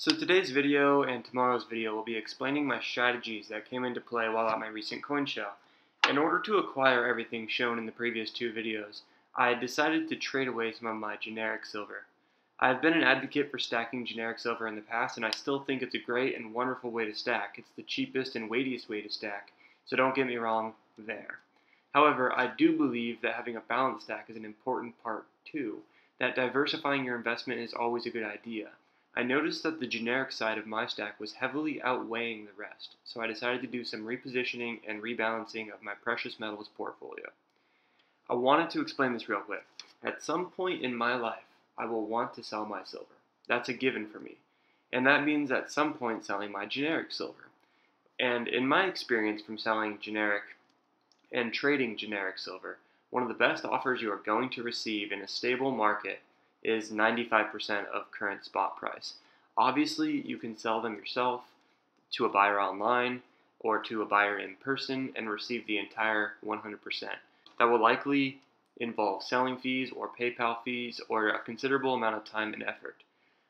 So today's video and tomorrow's video will be explaining my strategies that came into play while at my recent coin show. In order to acquire everything shown in the previous two videos, I decided to trade away some of my generic silver. I have been an advocate for stacking generic silver in the past, and I still think it's a great and wonderful way to stack. It's the cheapest and weightiest way to stack, so don't get me wrong there. However, I do believe that having a balanced stack is an important part too, that diversifying your investment is always a good idea. I noticed that the generic side of my stack was heavily outweighing the rest, so I decided to do some repositioning and rebalancing of my precious metals portfolio. I wanted to explain this real quick. At some point in my life, I will want to sell my silver. That's a given for me. And that means at some point selling my generic silver. And in my experience from selling generic and trading generic silver, one of the best offers you are going to receive in a stable market is 95% of current spot price. Obviously, you can sell them yourself to a buyer online or to a buyer in person and receive the entire 100%. That will likely involve selling fees or PayPal fees or a considerable amount of time and effort.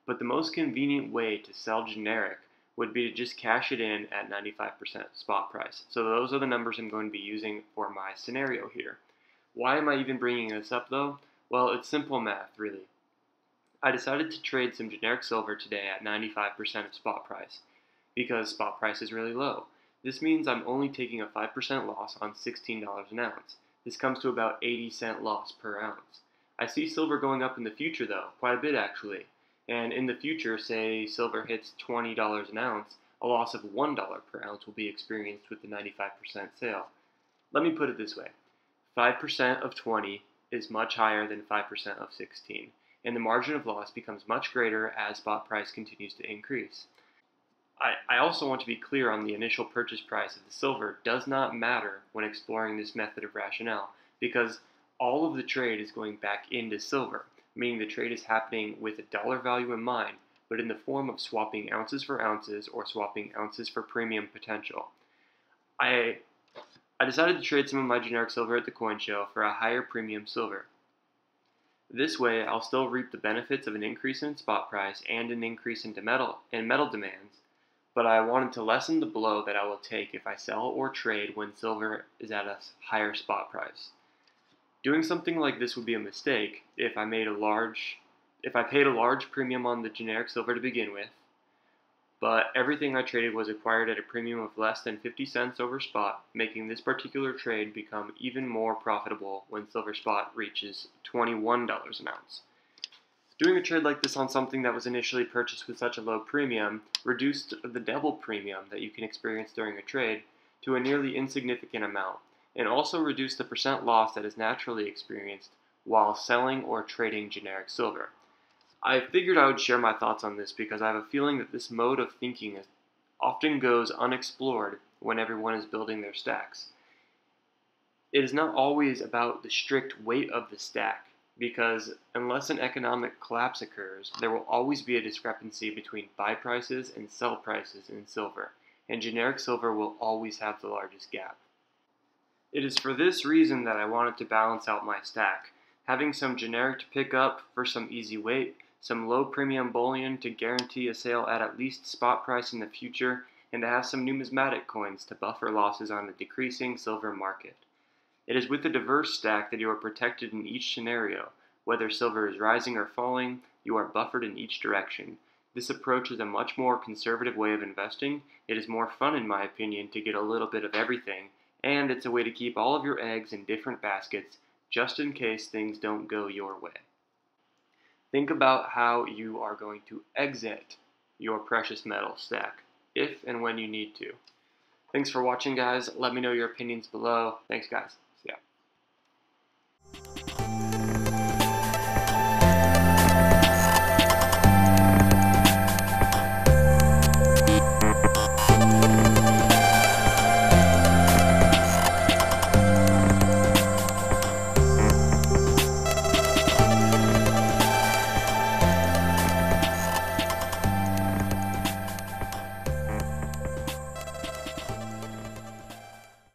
But the most convenient way to sell generic would be to just cash it in at 95% spot price. So those are the numbers I'm going to be using for my scenario here. Why am I even bringing this up though? Well, it's simple math, really. I decided to trade some generic silver today at 95% of spot price because spot price is really low. This means I'm only taking a 5% loss on $16 an ounce. This comes to about 80-cent loss per ounce. I see silver going up in the future though, quite a bit actually. And in the future, say silver hits $20 an ounce, a loss of $1 per ounce will be experienced with the 95% sale. Let me put it this way. 5% of 20 is much higher than 5% of 16. And the margin of loss becomes much greater as spot price continues to increase. I also want to be clear on the initial purchase price of the silver does not matter when exploring this method of rationale because all of the trade is going back into silver, meaning the trade is happening with a dollar value in mind, but in the form of swapping ounces for ounces or swapping ounces for premium potential. I decided to trade some of my generic silver at the coin show for a higher premium silver. This way, I'll still reap the benefits of an increase in spot price and an increase in metal demands, but I wanted to lessen the blow that I will take if I sell or trade when silver is at a higher spot price. Doing something like this would be a mistake if I paid a large premium on the generic silver to begin with, but everything I traded was acquired at a premium of less than 50 cents over spot, making this particular trade become even more profitable when silver spot reaches $21 an ounce. Doing a trade like this on something that was initially purchased with such a low premium reduced the double premium that you can experience during a trade to a nearly insignificant amount, and also reduced the percent loss that is naturally experienced while selling or trading generic silver. I figured I would share my thoughts on this because I have a feeling that this mode of thinking often goes unexplored when everyone is building their stacks. It is not always about the strict weight of the stack, because unless an economic collapse occurs, there will always be a discrepancy between buy prices and sell prices in silver, and generic silver will always have the largest gap. It is for this reason that I wanted to balance out my stack, having some generic to pick up for some easy weight, some low premium bullion to guarantee a sale at least spot price in the future, and to have some numismatic coins to buffer losses on the decreasing silver market. It is with a diverse stack that you are protected in each scenario. Whether silver is rising or falling, you are buffered in each direction. This approach is a much more conservative way of investing. It is more fun, in my opinion, to get a little bit of everything, and it's a way to keep all of your eggs in different baskets just in case things don't go your way. Think about how you are going to exit your precious metal stack, if and when you need to. Thanks for watching, guys. Let me know your opinions below. Thanks, guys.